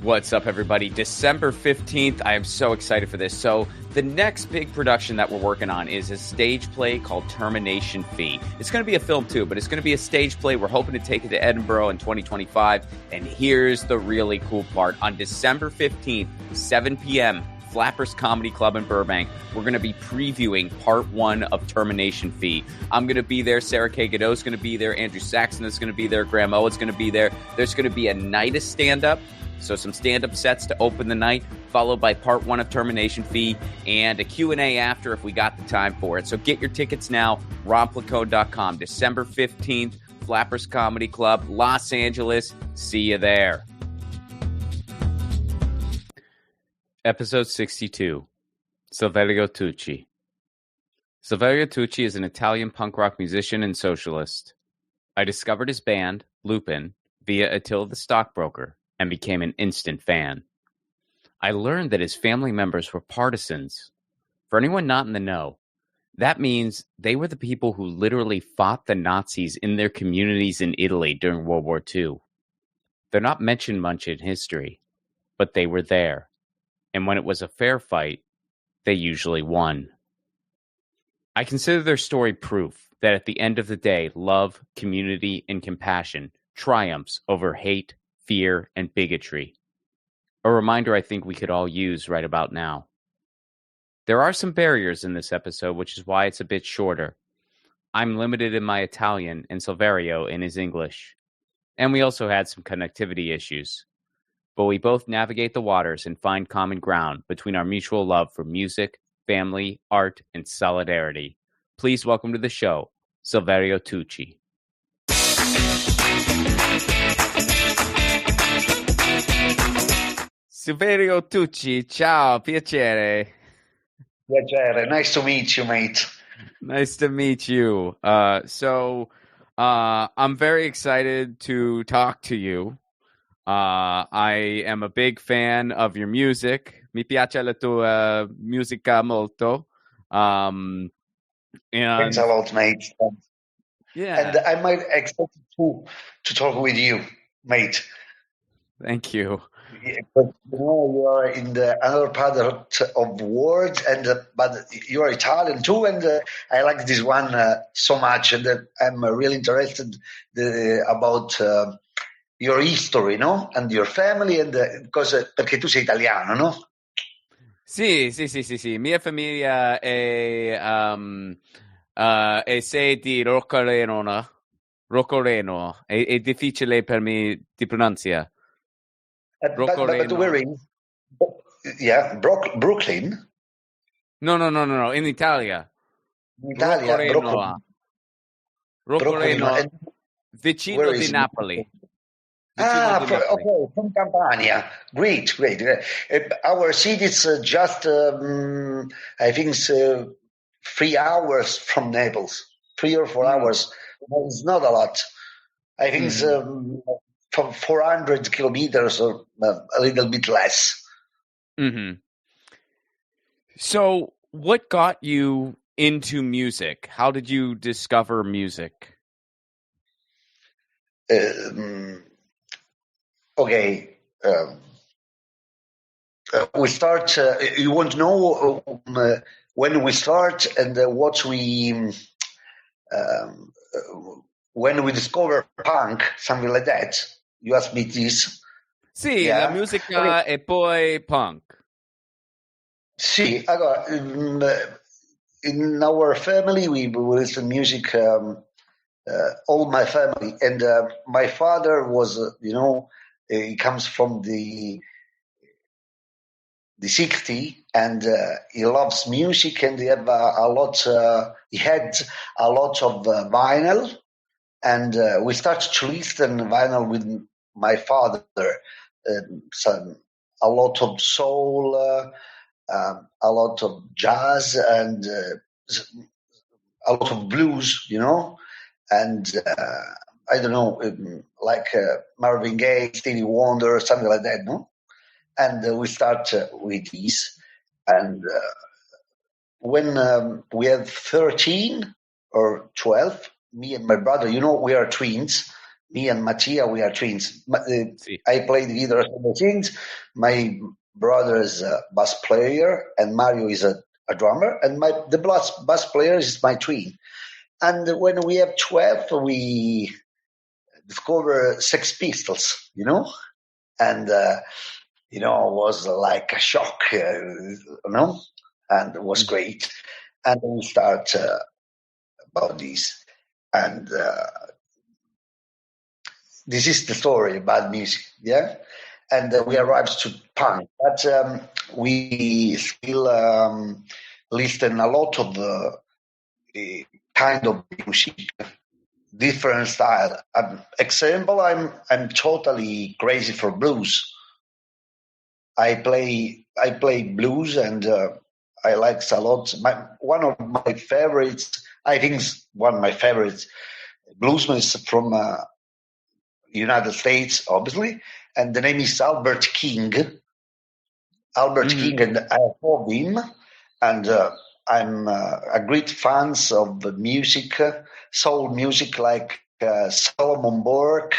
What's up, everybody? December 15th. I am so excited for this. So the next big production that we're working on is a stage play called Termination Fee. It's going to be a film too, but it's going to be a stage play. We're hoping to take it to Edinburgh in 2025. And here's the really cool part. On December 15th, 7 p.m., Flappers Comedy Club in Burbank, we're going to be previewing part 1 of Termination Fee. I'm going to be there. Sarah K. Godot's going to be there. Andrew Saxon is going to be there. Graham Owen's going to be there. There's going to be a night of stand-up. So some stand-up sets to open the night, followed by part 1 of Termination Fee and a Q&A after if we got the time for it. So get your tickets now, romplacone.com. December 15th, Flappers Comedy Club, Los Angeles. See you there. Episode 62, Silverio Tucci. Silverio Tucci is an Italian punk rock musician and socialist. I discovered his band, Lumpen, via Attila the Stockbroker, and became an instant fan. I learned that his family members were partisans. For anyone not in the know, that means they were the people who literally fought the Nazis in their communities in Italy during World War II. They're not mentioned much in history, but they were there. And when it was a fair fight, they usually won. I consider their story proof that at the end of the day, love, community, and compassion triumphs over hate, fear, and bigotry. A reminder I think we could all use right about now. There are some barriers in this episode, which is why it's a bit shorter. I'm limited in my Italian and Silverio in his English. And we also had some connectivity issues. But we both navigate the waters and find common ground between our mutual love for music, family, art, and solidarity. Please welcome to the show, Silverio Tucci. Silverio Tucci, ciao, piacere. Piacere, nice to meet you, mate. Nice to meet you. So I'm very excited to talk to you. I am a big fan of your music. Mi piace la tua musica molto. Thanks a lot, mate. Yeah. And I might expect to talk with you, mate. Thank you. Yeah, but you are in the other part of the world, but you are Italian too, and I like this one so much, and I'm really interested about your history, no? And your family, and perché tu sei italiano, no? Sì. Mia famiglia è sei di Rocoreno, no? Rocoreno. È difficile per me di pronunciare. But we're in, Brooklyn? No, in Italia. In Italia, Rocoreno, vicino di Napoli. Okay, from Campania. Great. Our city is just, I think, 3 hours from Naples. 3 or 4 hours. It's not a lot. I think it's from 400 kilometers or a little bit less. Mm-hmm. So, what got you into music? How did you discover music? Okay. We start. You want to know when we start and what we when we discover punk, something like that. You asked me this. Sì, la musica e poi punk. Sì, allora, in our family we listen to music. All my family, and my father was, he comes from the 60s, and he loves music, and he have a lot. He had a lot of vinyl, and we started to listen vinyl with my father. A lot of soul, a lot of jazz, and a lot of blues, and I don't know, like Marvin Gaye, Stevie Wonder, something like that, no? And we start with these. And when we had 13 or 12, me and my brother, we are twins, Me and Mattia, we are twins. I play the guitar and the things. My brother is a bass player, and Mario is a drummer, and the bass player is my twin. And when we have 12, we discover Sex Pistols, and it was like a shock, and it was great. And we start about this, and this is the story about music, yeah. And we arrived to punk, but we still listen a lot of kind of music, different style. Example, I'm totally crazy for blues. I play blues, and I like a lot. One of my favorites, I think, one of my favorites bluesmen is from United States, obviously, and the name is Albert King. King, and I love him, and I'm a great fan of the music, soul music, like Solomon Burke.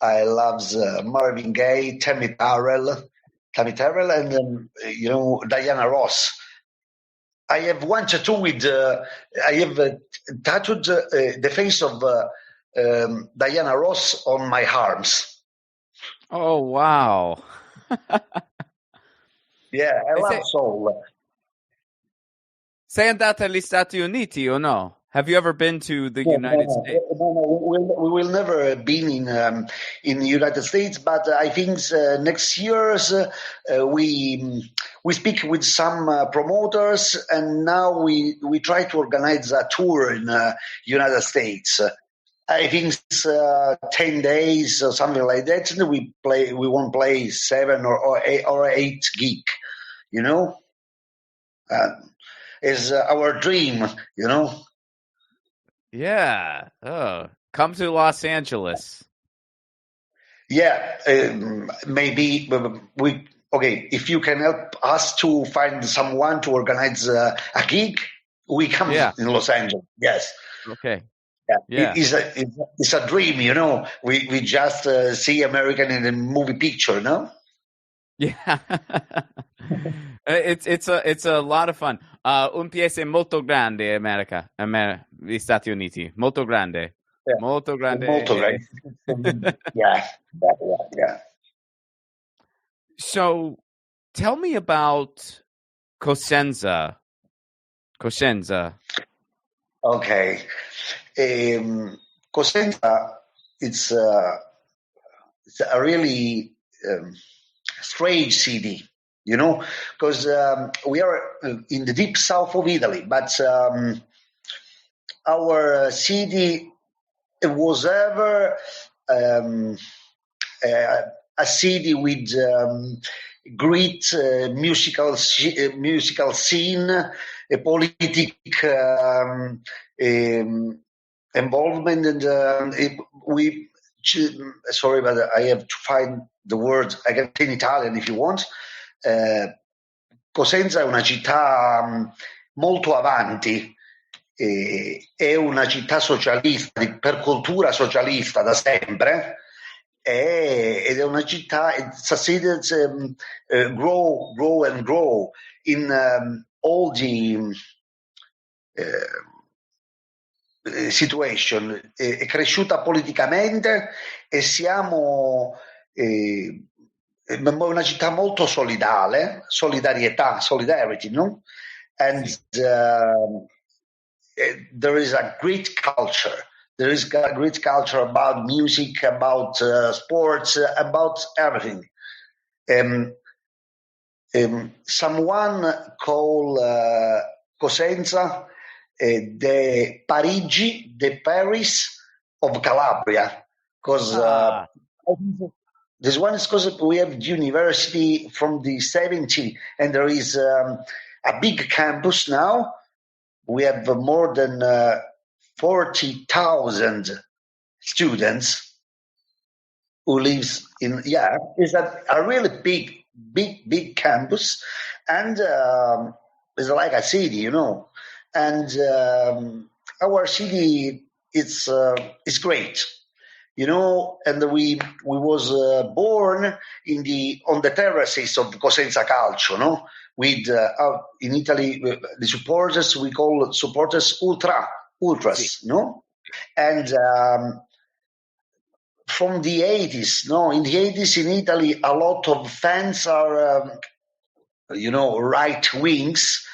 I love Marvin Gaye, Tammy Terrell, and Diana Ross. I have one tattoo with. I have tattooed the face of Diana Ross on my arms. Oh wow! Yeah, I love soul. Sei andata agli Stati Uniti or no? Have you ever been to the United States? No, we will never been in the United States, but I think next year we speak with some promoters, and now we try to organize a tour in United States. I think it's 10 days or something like that. And we won't play 7 or 8 gig, is our dream, Yeah. Oh, come to Los Angeles. Yeah, maybe if you can help us to find someone to organize a gig, we come in Los Angeles. Yes. Okay. Yeah. It's a dream, We just see American in the movie picture, no? Yeah. It's a lot of fun. Un paese molto grande, America, gli Stati Uniti, molto grande. Yeah. Molto grande. Molto grande. Yeah. So, tell me about Cosenza. Okay. Cosenza, it's a really strange city, because we are in the deep south of Italy, but our city was ever a city with great musical scene, a political involvement, and sorry, but I have to find the words. I can say in Italian if you want. Cosenza è una città molto avanti, è una città socialista, per cultura socialista da sempre, ed è una città, it's a city that grow and grow in all the situation. È cresciuta politicamente e siamo una città molto solidarity, no? And there is a great culture. There is a great culture about music, about sports, about everything. Someone called Cosenza the Paris of Calabria, because this one is because we have university from the 70s, and there is a big campus now. We have more than 40,000 students who lives in. Yeah, it's a really big campus, and it's like a city, And our city, it's great. and we was born on the terraces of Cosenza Calcio, with in Italy the supporters we call supporters ultras, and from the 80s, in the 80s in Italy, a lot of fans are right wings.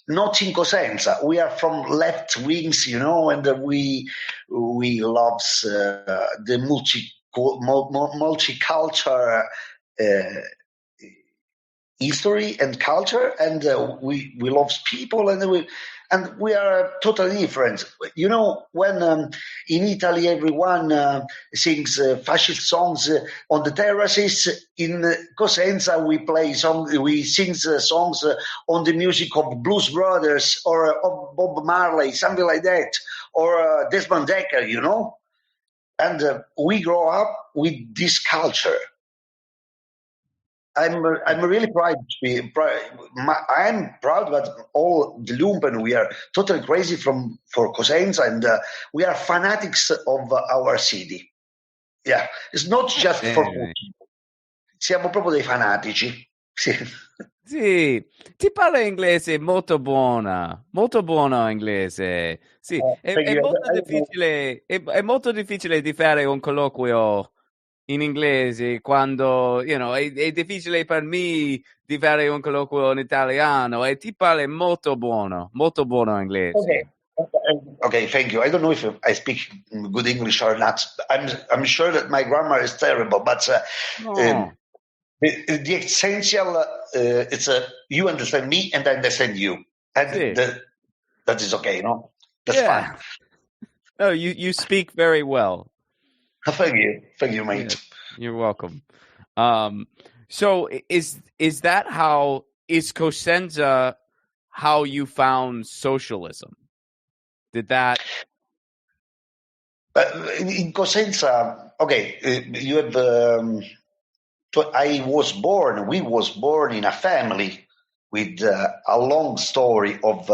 Not in Cosenza. We are from left wings, and we love the multicultural history and culture, and we love people, and we are totally different. When in Italy everyone sings fascist songs on the terraces, in Cosenza we sing songs on the music of Blues Brothers or of Bob Marley, something like that, or Desmond Decker, and we grow up with this culture. I'm really proud to be. I'm proud that all the Lumpen, we are totally crazy for Cosenza, and we are fanatics of our city. Yeah, it's not just for tutti. Siamo proprio dei fanatici. Sì. Sì, ti parla inglese molto buono inglese. Sì, è molto difficile di fare un colloquio in inglese quando, è difficile per me di fare un colloquio in italiano, e ti parla molto buono inglese. Okay, thank you. I don't know if I speak good English or not. I'm sure that my grammar is terrible, but the essential it's you understand me and I understand you, and that is okay, no? That's fine. No, you speak very well. Thank you, mate. You're welcome. So is Cosenza how you found socialism? Did that? In Cosenza, okay, you have. We was born in a family with a long story of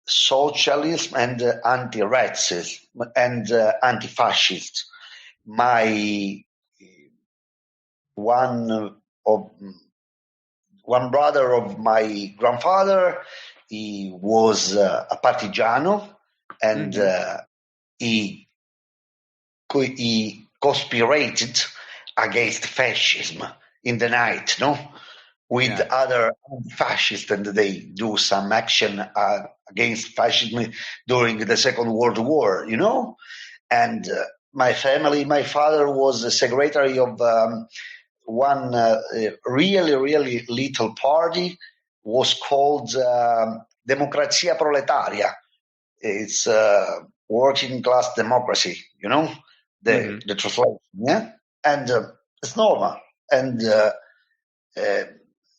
socialism and anti-racism and anti-fascist. One brother of my grandfather, he was a partigiano, and he conspirated against fascism in the night, with other fascists, and they do some action against fascism during the Second World War, and my father was the secretary of one really, really little party, was called Democrazia Proletaria. It's working class democracy, the translation, and it's normal. And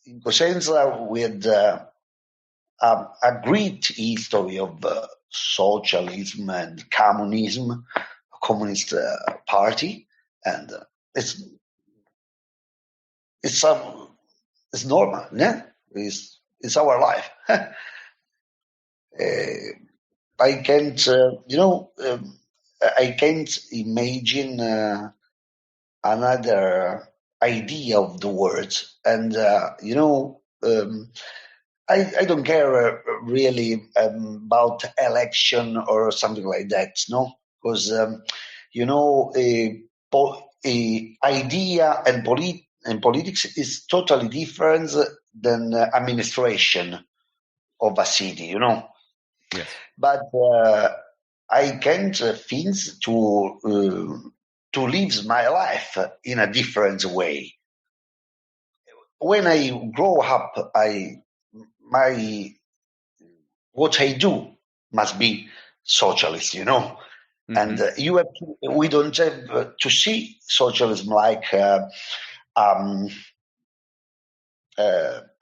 in Cosenza, we had a great history of socialism and communism, communist party, and it's normal, yeah. It's our life. I can't, I can't imagine another idea of the words, and I don't care really about election or something like that, because idea and politics is totally different than administration of a city, Yes. But I can't think to live my life in a different way. When I grow up, what I do must be socialist, and we don't have to see socialism like a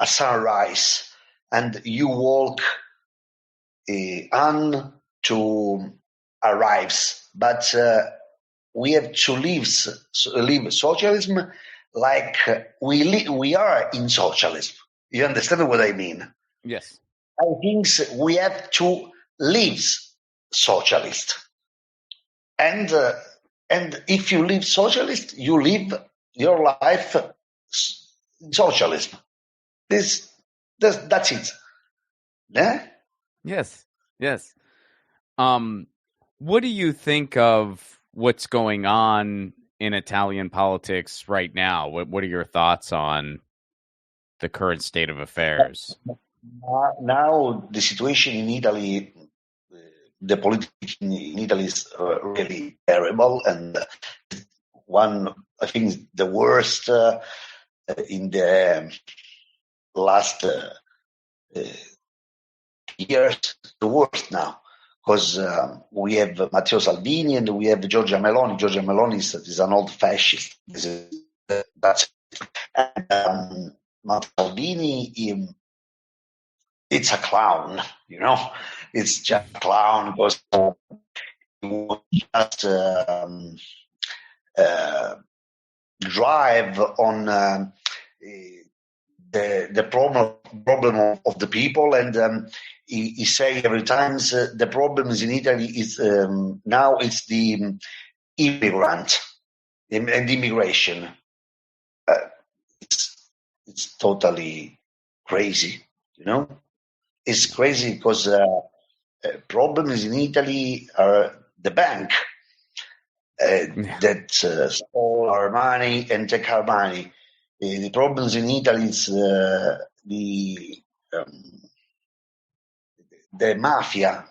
sunrise, and you walk on to arrives, but we have to live socialism like we are in socialism. You understand what I mean? Yes. I think we have to live socialist, and And if you live socialist, you live your life socialism. That's it. Yeah? Yes. What do you think of what's going on in Italian politics right now? What are your thoughts on the current state of affairs? Now the situation in Italy, the politics in Italy is really terrible, and one, I think, the worst in the last years, the worst now, because we have Matteo Salvini and we have Giorgia Meloni. Giorgia Meloni is an old fascist. That's and, Matteo Salvini, it's a clown, It's just a clown because he will just drive on the problem of the people, and he say every time the problems in Italy is now it's the immigrant and immigration. It's totally crazy, It's crazy because problems in Italy are the bank that stole our money and take our money. The problems in Italy is the mafia,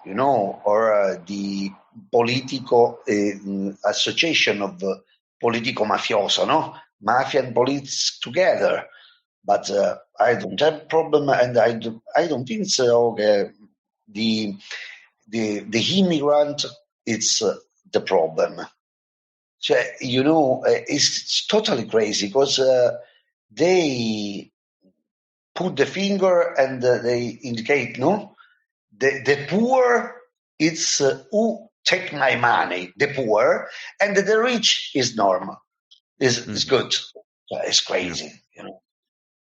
or the politico association of politico mafioso, no? Mafia and police together. But I don't have problem, and I don't think so. The immigrant, it's the problem. So, it's totally crazy because they put the finger and they indicate, no, the poor, it's who take my money, the poor, and the rich is normal, is good. So it's crazy,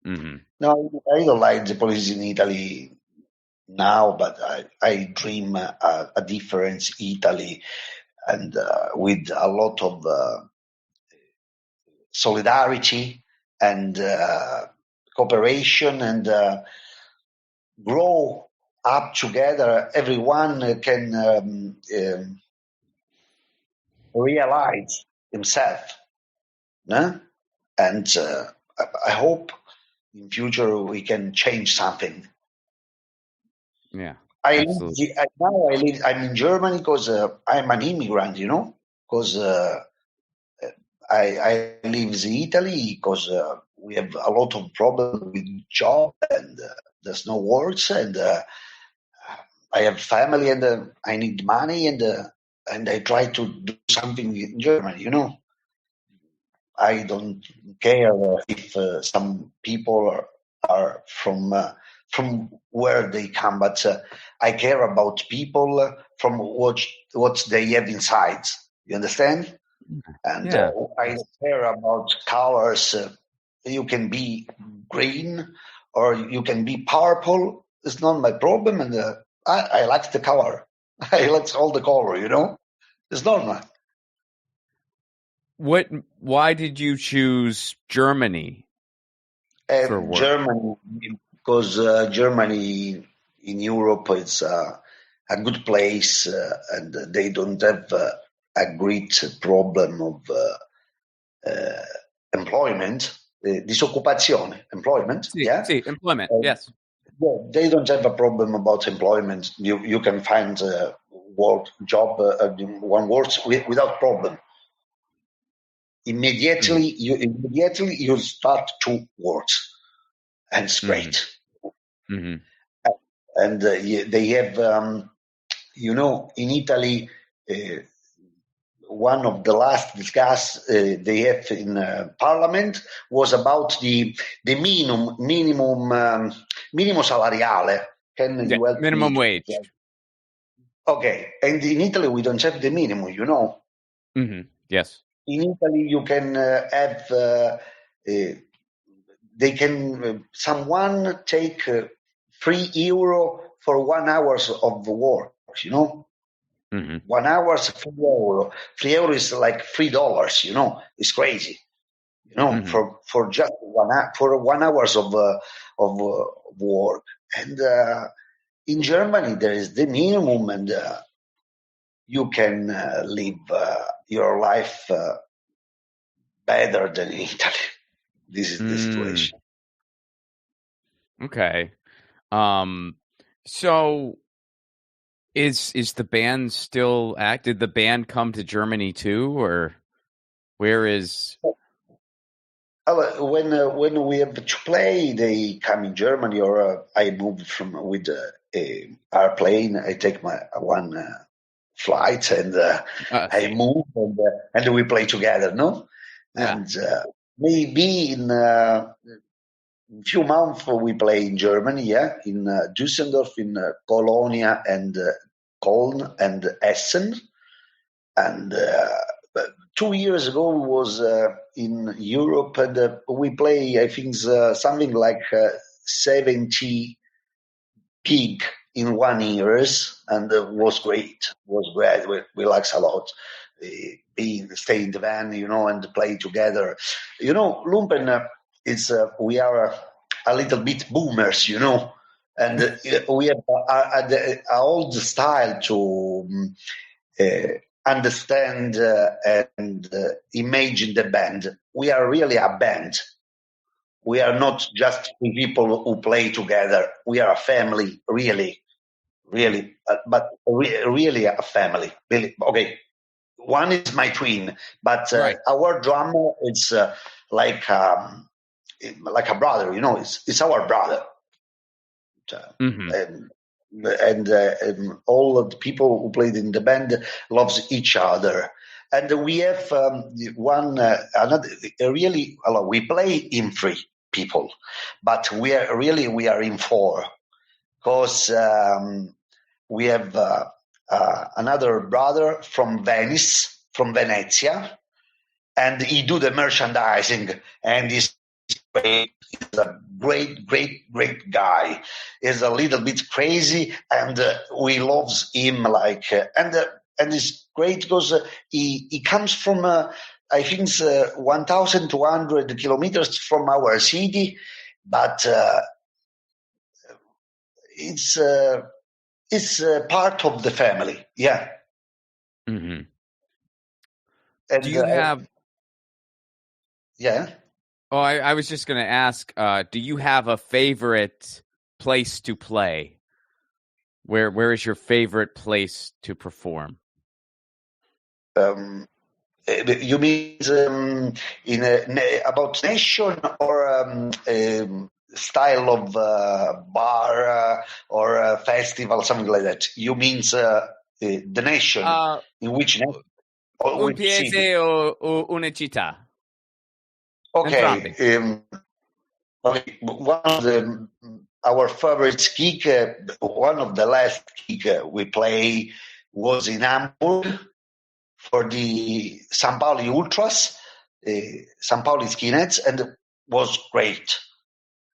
Mm-hmm. No, I don't like the police in Italy now, but I dream a different Italy, and with a lot of solidarity and cooperation, and grow up together. Everyone can realize himself, no? And I hope in future we can change something. Yeah, I'm in Germany because I'm an immigrant, because I live in Italy because we have a lot of problems with job, and there's no works, and I have family, and I need money, and I try to do something in Germany, I don't care if some people are from where they come, but I care about people from what they have inside. You understand? And yeah. I don't care about colors. You can be green or you can be purple. It's not my problem, and I like the color. I like all the color. It's normal. Why did you choose Germany for work? Germany, because Germany in Europe is a good place, and they don't have a great problem of employment, disoccupazione, employment. Sí, employment. Yes. Yeah, they don't have a problem about employment. You can find a job, one works without problem. Immediately you start to work, and it's great. Mm-hmm. And they have, in Italy, one of the last discuss they have in Parliament was about the minimum salariale. Can you help minimum me? Wage. Okay, and in Italy we don't have the minimum. Mm-hmm. Yes. In Italy you can have. They can someone take €3 for 1 hour of work. Mm-hmm. 1 hour is €3. €3 is like $3. It's crazy. Mm-hmm. For just 1 hours of work. And in Germany, there is the minimum, and you can live your life better than in Italy. This is the situation. Okay. So is the band still active? Did the band come to Germany too, or where is? When we have to play, they come in Germany, or I move with a airplane. I take my one flight, and I move, and we play together. No, Yeah. And maybe in a few months we play in Germany. Yeah, in Düsseldorf, in Colonia, and Köln, and Essen, and. 2 years ago was in Europe, and we play, I think, something like 70 gig in 1 year, and was great. We liked a lot. Stay in the van, and play together. Lumpen we are a little bit boomers, and we have an old style to understand and imagine the band. We are really a band. We are not just people who play together. We are a family, really, but really a family. Really, okay. One is my twin, but Right. our drummer is like a brother. It's our brother. And all of the people who played in the band loves each other. And we have another really. We play in 3 people, but we are in 4, because we have another brother from Venice, from Venezia, and he do the merchandising, and he's great. He's a great guy. He's a little bit crazy, and we loves him and it's great because he comes from I think 1,200 kilometers from our city, but it's part of the family. Yeah. Mm-hmm. And do you have? Yeah. Oh, I was just going to ask. Do you have a favorite place to play? Where is your favorite place to perform? You mean about nation, or style of bar or festival, something like that? You mean the nation? In which nation? Un paese o una città? Okay. Okay. One of our favorite gig, one of the last gig we play was in Hamburg for the San Pauli Ultras, San Pauli Skinheads, and was great.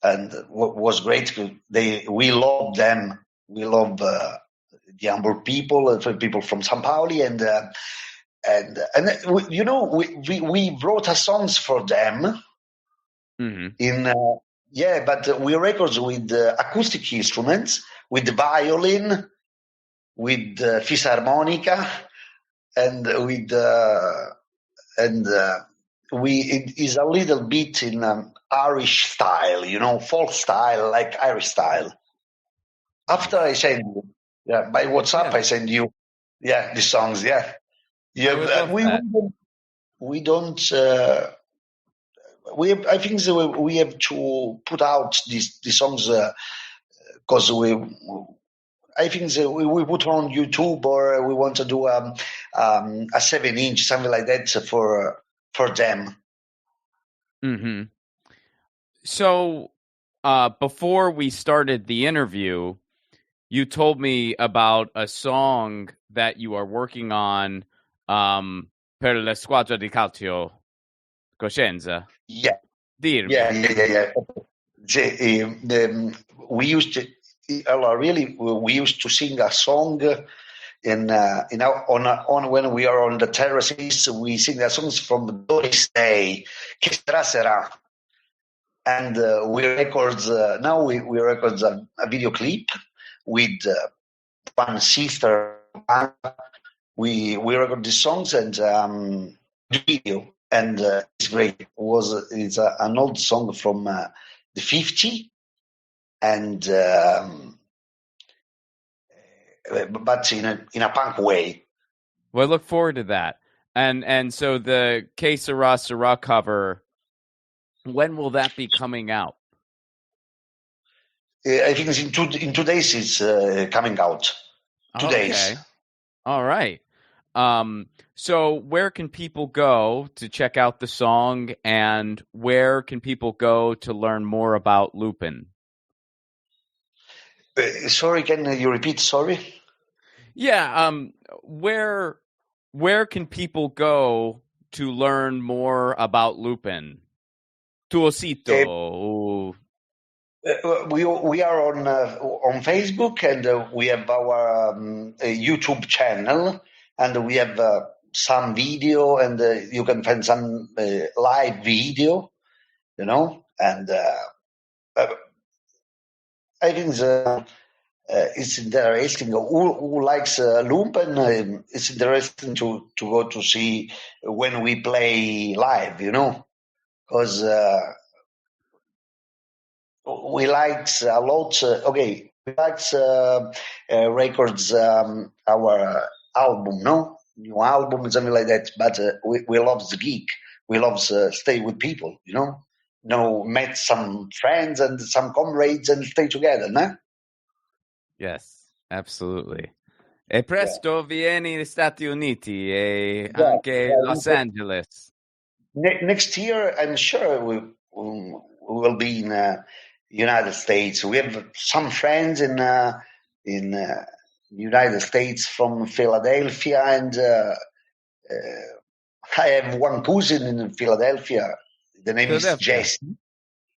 And was great. We love them. We love the Hamburg people, people from San Pauli, and we wrote a songs for them. Mm-hmm. But we records with acoustic instruments, with violin, with fisarmonica, and with it is a little bit in Irish style, folk style, like Irish style. After I send you, by WhatsApp, I send you, the songs, we don't. I think we have to put out these songs because I think we put on YouTube, or we want to do a 7-inch, something like that for them. Mm-hmm. So, before we started the interview, you told me about a song that you are working on per la squadra di calcio Coscienza. Yeah. Dirmi. Yeah. We used to sing a song on when we are on the terraces, we sing the songs from Doris Day, Che Sera, and we record now we record a video clip with one sister. We record the songs and the video, and it's great. It's an old song from the 50s, and but in a punk way. Well, I look forward to that. And so the Que Sera Sera cover, when will that be coming out? I think it's in 2 days. It's coming out. 2 days. All right. So where can people go to check out the song, and where can people go to learn more about Lumpen? Sorry, can you repeat? Sorry. Yeah. Where can people go to learn more about Lumpen? Tuo sito. We are on Facebook, and we have our YouTube channel, and we have some video, and you can find some live video, and I think it's interesting. Who likes Lumpen? It's interesting to go to see when we play live, because we like a lot. We like records our album, new album, something like that. But we love the gig. We love stay with people, met some friends and some comrades and stay together, no? Yes, absolutely. E presto vieni negli Stati Uniti e anche Los Angeles. Next year, I'm sure we will be in United States. We have some friends in United States from Philadelphia, and I have one cousin in Philadelphia. The name is Jesse.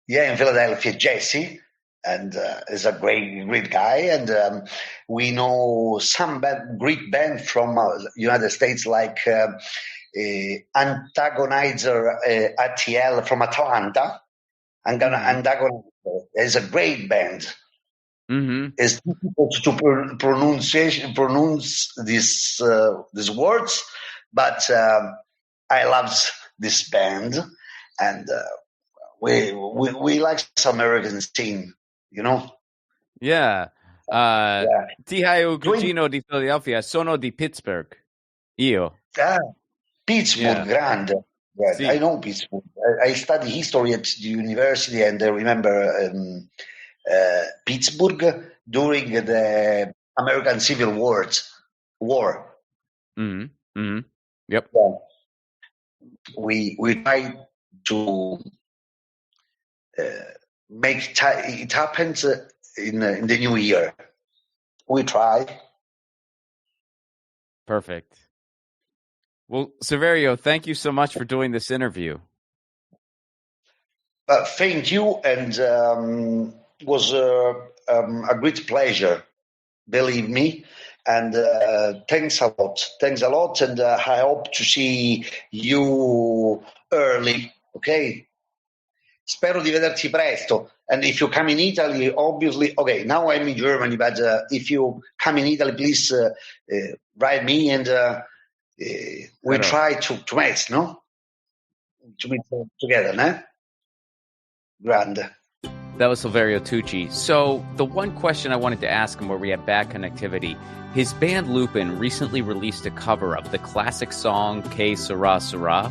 Yeah, in Philadelphia, Jesse, and is a great guy. And we know some great band from United States, like Antagonizer Attila from Atlanta. Antagonizer is a great band. Mm-hmm. It's difficult to pronounce these words, but I love this band, and we like some American scene, Yeah. Ti hai un cugino di Philadelphia, sono di Pittsburgh. Io. Pittsburgh, grande. Yeah, sì. I know Pittsburgh. I studied history at the university, and I remember Pittsburgh during the American Civil War. Mm-hmm. Mm-hmm. Yep. Yeah. We tried to make it happen in the new year. We try. Perfect. Well, Silverio, thank you so much for doing this interview. Thank you, and was a great pleasure, believe me. And thanks a lot, and I hope to see you early, okay? Spero di vederti presto. And if you come in Italy, obviously, okay, now I'm in Germany, but if you come in Italy, please write me, and we try to meet, no? To meet together, no? Grande. That was Silverio Tucci. So the one question I wanted to ask him where we have bad connectivity, his band Lumpen recently released a cover of the classic song Que Sera Sera.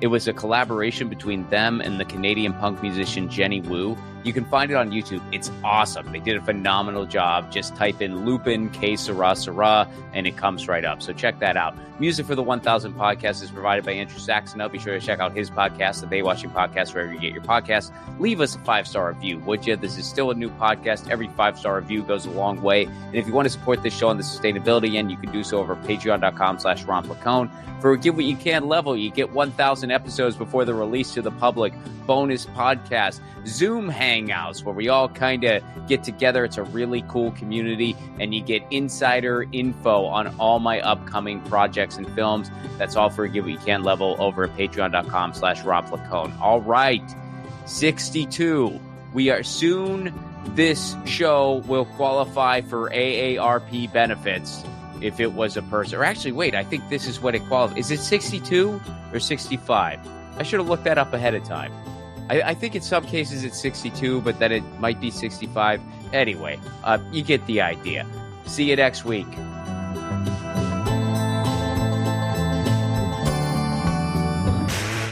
It was a collaboration between them and the Canadian punk musician Jenny Wu. You can find it on YouTube. It's awesome. They did a phenomenal job. Just type in Lumpen, Que Sera Sera, and it comes right up. So check that out. Music for the 1000 podcast is provided by Andrew Saxonell. Be sure to check out his podcast, the Bay Watching Podcast, wherever you get your podcasts. Leave us a 5-star review, would you? This is still a new podcast. Every 5-star review goes a long way. And if you want to support this show on the sustainability end, you can do so over patreon.com/Ron Placone. For a give what you can level, you get $1,000 1,000 episodes before the release to the public, bonus podcasts, Zoom hangouts where we all kind of get together. It's a really cool community, and you get insider info on all my upcoming projects and films. That's all for a Give What You Can level over at patreon.com/RobLacone. All right, 62. We are soon. This show will qualify for AARP benefits if it was a person. Or actually, wait, I think this is what it qualifies. Is it 62 or 65? I should have looked that up ahead of time. I think in some cases it's 62, but then it might be 65. Anyway, you get the idea. See you next week.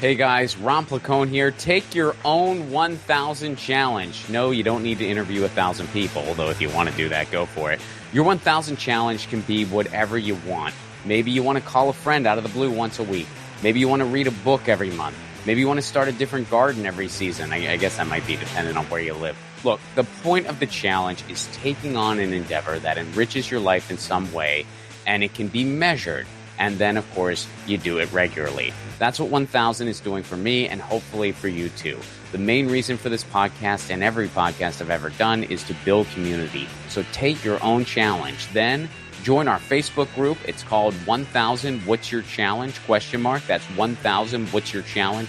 Hey guys, Ron Placone here. Take your own 1,000 challenge. No, you don't need to interview 1,000 people, although if you want to do that, go for it. Your 1,000 challenge can be whatever you want. Maybe you want to call a friend out of the blue once a week. Maybe you want to read a book every month. Maybe you want to start a different garden every season. I guess that might be dependent on where you live. Look, the point of the challenge is taking on an endeavor that enriches your life in some way, and it can be measured. And then, of course, you do it regularly. That's what 1,000 is doing for me, and hopefully for you too. The main reason for this podcast and every podcast I've ever done is to build community. So take your own challenge. Then join our Facebook group. It's called 1,000 What's Your Challenge? ? That's 1,000 What's Your Challenge ?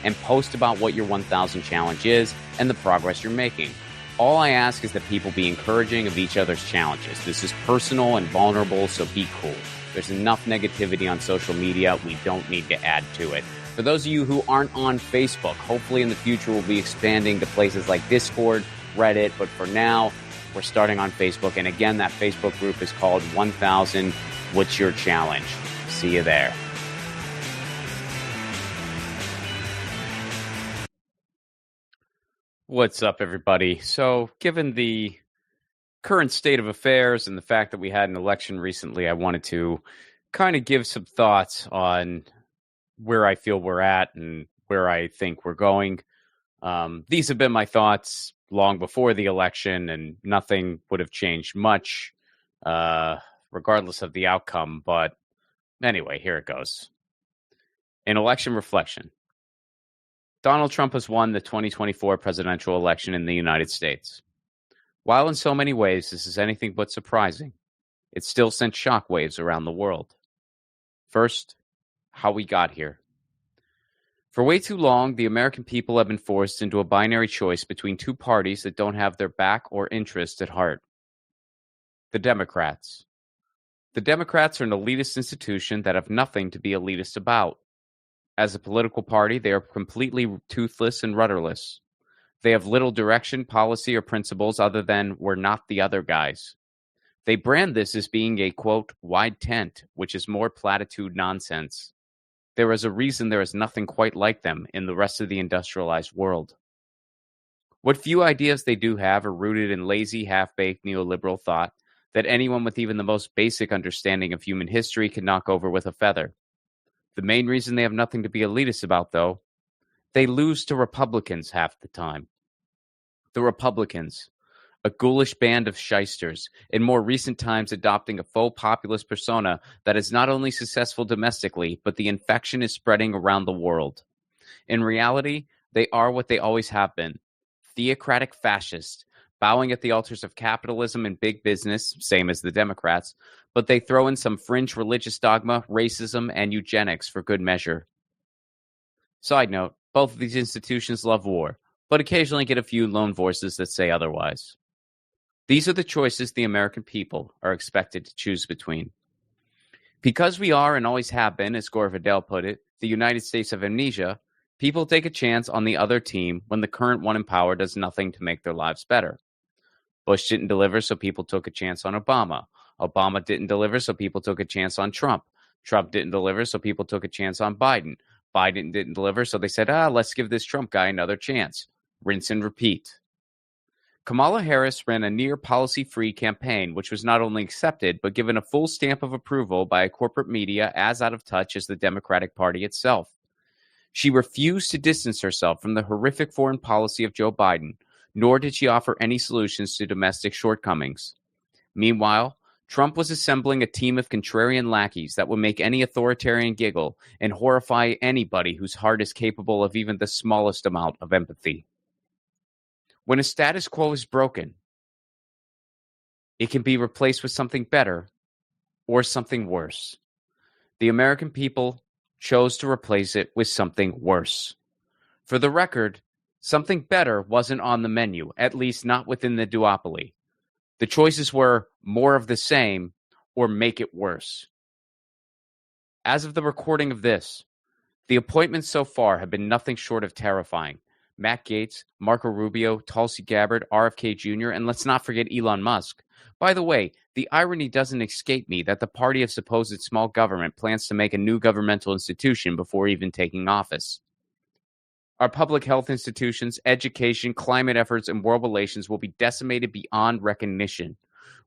And post about what your 1,000 challenge is and the progress you're making. All I ask is that people be encouraging of each other's challenges. This is personal and vulnerable, so be cool. There's enough negativity on social media. We don't need to add to it. For those of you who aren't on Facebook, hopefully in the future we'll be expanding to places like Discord, Reddit, but for now, we're starting on Facebook. And again, that Facebook group is called 1,000 What's Your Challenge? See you there. What's up, everybody? So, given the current state of affairs and the fact that we had an election recently, I wanted to kind of give some thoughts on where I feel we're at and where I think we're going. These have been my thoughts long before the election, and nothing would have changed much regardless of the outcome. But anyway, here it goes. An election reflection. Donald Trump has won the 2024 presidential election in the United States. While in so many ways this is anything but surprising, it still sent shockwaves around the world. First, how we got here. For way too long, the American people have been forced into a binary choice between two parties that don't have their back or interest at heart. The Democrats. The Democrats are an elitist institution that have nothing to be elitist about. As a political party, they are completely toothless and rudderless. They have little direction, policy, or principles other than we're not the other guys. They brand this as being a, quote, wide tent, which is more platitude nonsense. There is a reason there is nothing quite like them in the rest of the industrialized world. What few ideas they do have are rooted in lazy, half-baked neoliberal thought that anyone with even the most basic understanding of human history can knock over with a feather. The main reason they have nothing to be elitist about, though, they lose to Republicans half the time. The Republicans, a ghoulish band of shysters, in more recent times adopting a faux populist persona that is not only successful domestically, but the infection is spreading around the world. In reality, they are what they always have been, theocratic fascists, bowing at the altars of capitalism and big business, same as the Democrats, but they throw in some fringe religious dogma, racism, and eugenics for good measure. Side note, both of these institutions love war, but occasionally get a few lone voices that say otherwise. These are the choices the American people are expected to choose between. Because we are and always have been, as Gore Vidal put it, the United States of amnesia, people take a chance on the other team when the current one in power does nothing to make their lives better. Bush didn't deliver, so people took a chance on Obama. Obama didn't deliver, so people took a chance on Trump. Trump didn't deliver, so people took a chance on Biden. Biden didn't deliver, so they said, let's give this Trump guy another chance. Rinse and repeat. Kamala Harris ran a near policy-free campaign, which was not only accepted, but given a full stamp of approval by a corporate media as out of touch as the Democratic Party itself. She refused to distance herself from the horrific foreign policy of Joe Biden, nor did she offer any solutions to domestic shortcomings. Meanwhile, Trump was assembling a team of contrarian lackeys that would make any authoritarian giggle and horrify anybody whose heart is capable of even the smallest amount of empathy. When a status quo is broken, it can be replaced with something better or something worse. The American people chose to replace it with something worse. For the record, something better wasn't on the menu, at least not within the duopoly. The choices were more of the same or make it worse. As of the recording of this, the appointments so far have been nothing short of terrifying. Matt Gaetz, Marco Rubio, Tulsi Gabbard, RFK Jr., and let's not forget Elon Musk. By the way, the irony doesn't escape me that the party of supposed small government plans to make a new governmental institution before even taking office. Our public health institutions, education, climate efforts, and world relations will be decimated beyond recognition.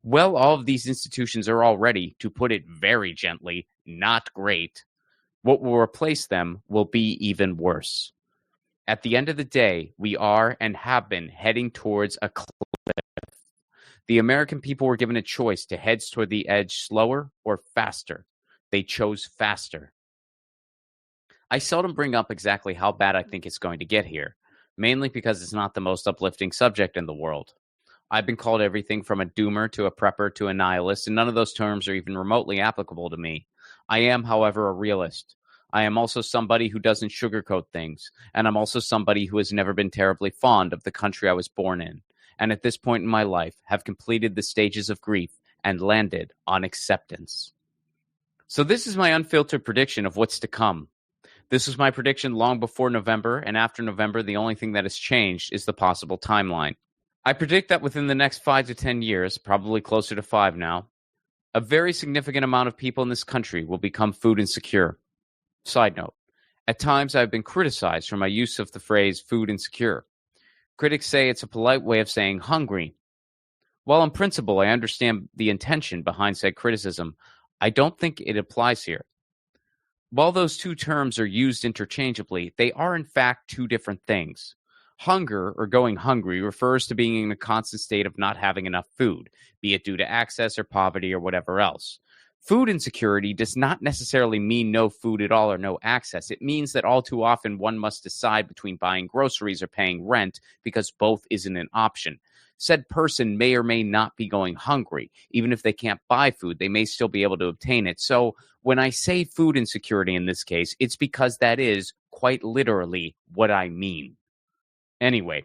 Well, all of these institutions are already, to put it very gently, not great. What will replace them will be even worse. At the end of the day, we are and have been heading towards a cliff. The American people were given a choice to head toward the edge slower or faster. They chose faster. I seldom bring up exactly how bad I think it's going to get here, mainly because it's not the most uplifting subject in the world. I've been called everything from a doomer to a prepper to a nihilist, and none of those terms are even remotely applicable to me. I am, however, a realist. I am also somebody who doesn't sugarcoat things, and I'm also somebody who has never been terribly fond of the country I was born in, and at this point in my life have completed the stages of grief and landed on acceptance. So this is my unfiltered prediction of what's to come. This was my prediction long before November, and after November, the only thing that has changed is the possible timeline. I predict that within the next 5 to 10 years, probably closer to 5 now, a very significant amount of people in this country will become food insecure. Side note, at times I've been criticized for my use of the phrase food insecure. Critics say it's a polite way of saying hungry. While in principle I understand the intention behind said criticism, I don't think it applies here. While those two terms are used interchangeably, they are in fact two different things. Hunger, or going hungry, refers to being in a constant state of not having enough food, be it due to access or poverty or whatever else. Food insecurity does not necessarily mean no food at all or no access. It means that all too often one must decide between buying groceries or paying rent because both isn't an option. Said person may or may not be going hungry. Even if they can't buy food, they may still be able to obtain it. So when I say food insecurity in this case, it's because that is quite literally what I mean. Anyway,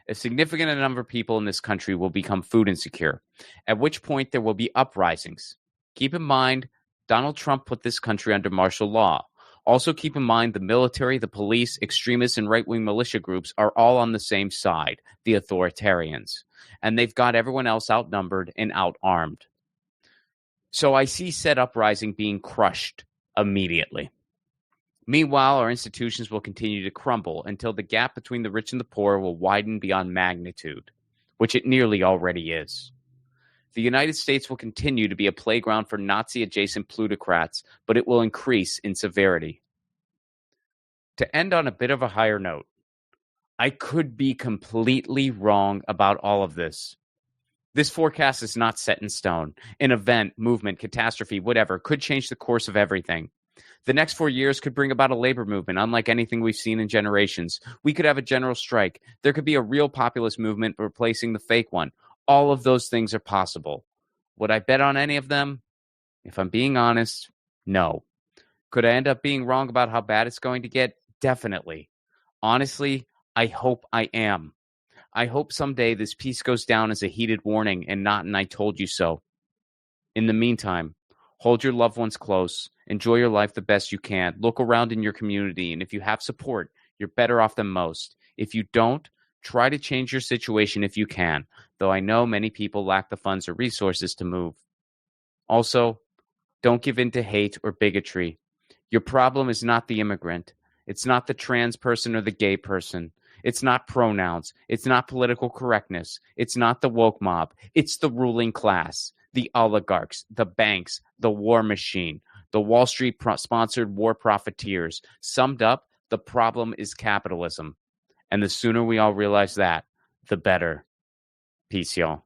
a significant number of people in this country will become food insecure, at which point there will be uprisings. Keep in mind, Donald Trump put this country under martial law. Also keep in mind the military, the police, extremists, and right-wing militia groups are all on the same side, the authoritarians. And they've got everyone else outnumbered and outarmed. So I see said uprising being crushed immediately. Meanwhile, our institutions will continue to crumble until the gap between the rich and the poor will widen beyond magnitude, which it nearly already is. The United States will continue to be a playground for Nazi-adjacent plutocrats, but it will increase in severity. To end on a bit of a higher note, I could be completely wrong about all of this. This forecast is not set in stone. An event, movement, catastrophe, whatever, could change the course of everything. The next 4 years could bring about a labor movement, unlike anything we've seen in generations. We could have a general strike. There could be a real populist movement replacing the fake one. All of those things are possible. Would I bet on any of them? If I'm being honest, no. Could I end up being wrong about how bad it's going to get? Definitely. Honestly, I hope I am. I hope someday this piece goes down as a heated warning and not an I told you so. In the meantime, hold your loved ones close. Enjoy your life the best you can. Look around in your community, and if you have support, you're better off than most. If you don't, try to change your situation if you can, though I know many people lack the funds or resources to move. Also, don't give in to hate or bigotry. Your problem is not the immigrant. It's not the trans person or the gay person. It's not pronouns. It's not political correctness. It's not the woke mob. It's the ruling class, the oligarchs, the banks, the war machine, the Wall Street sponsored war profiteers. Summed up, the problem is capitalism. And the sooner we all realize that, the better. Peace, y'all.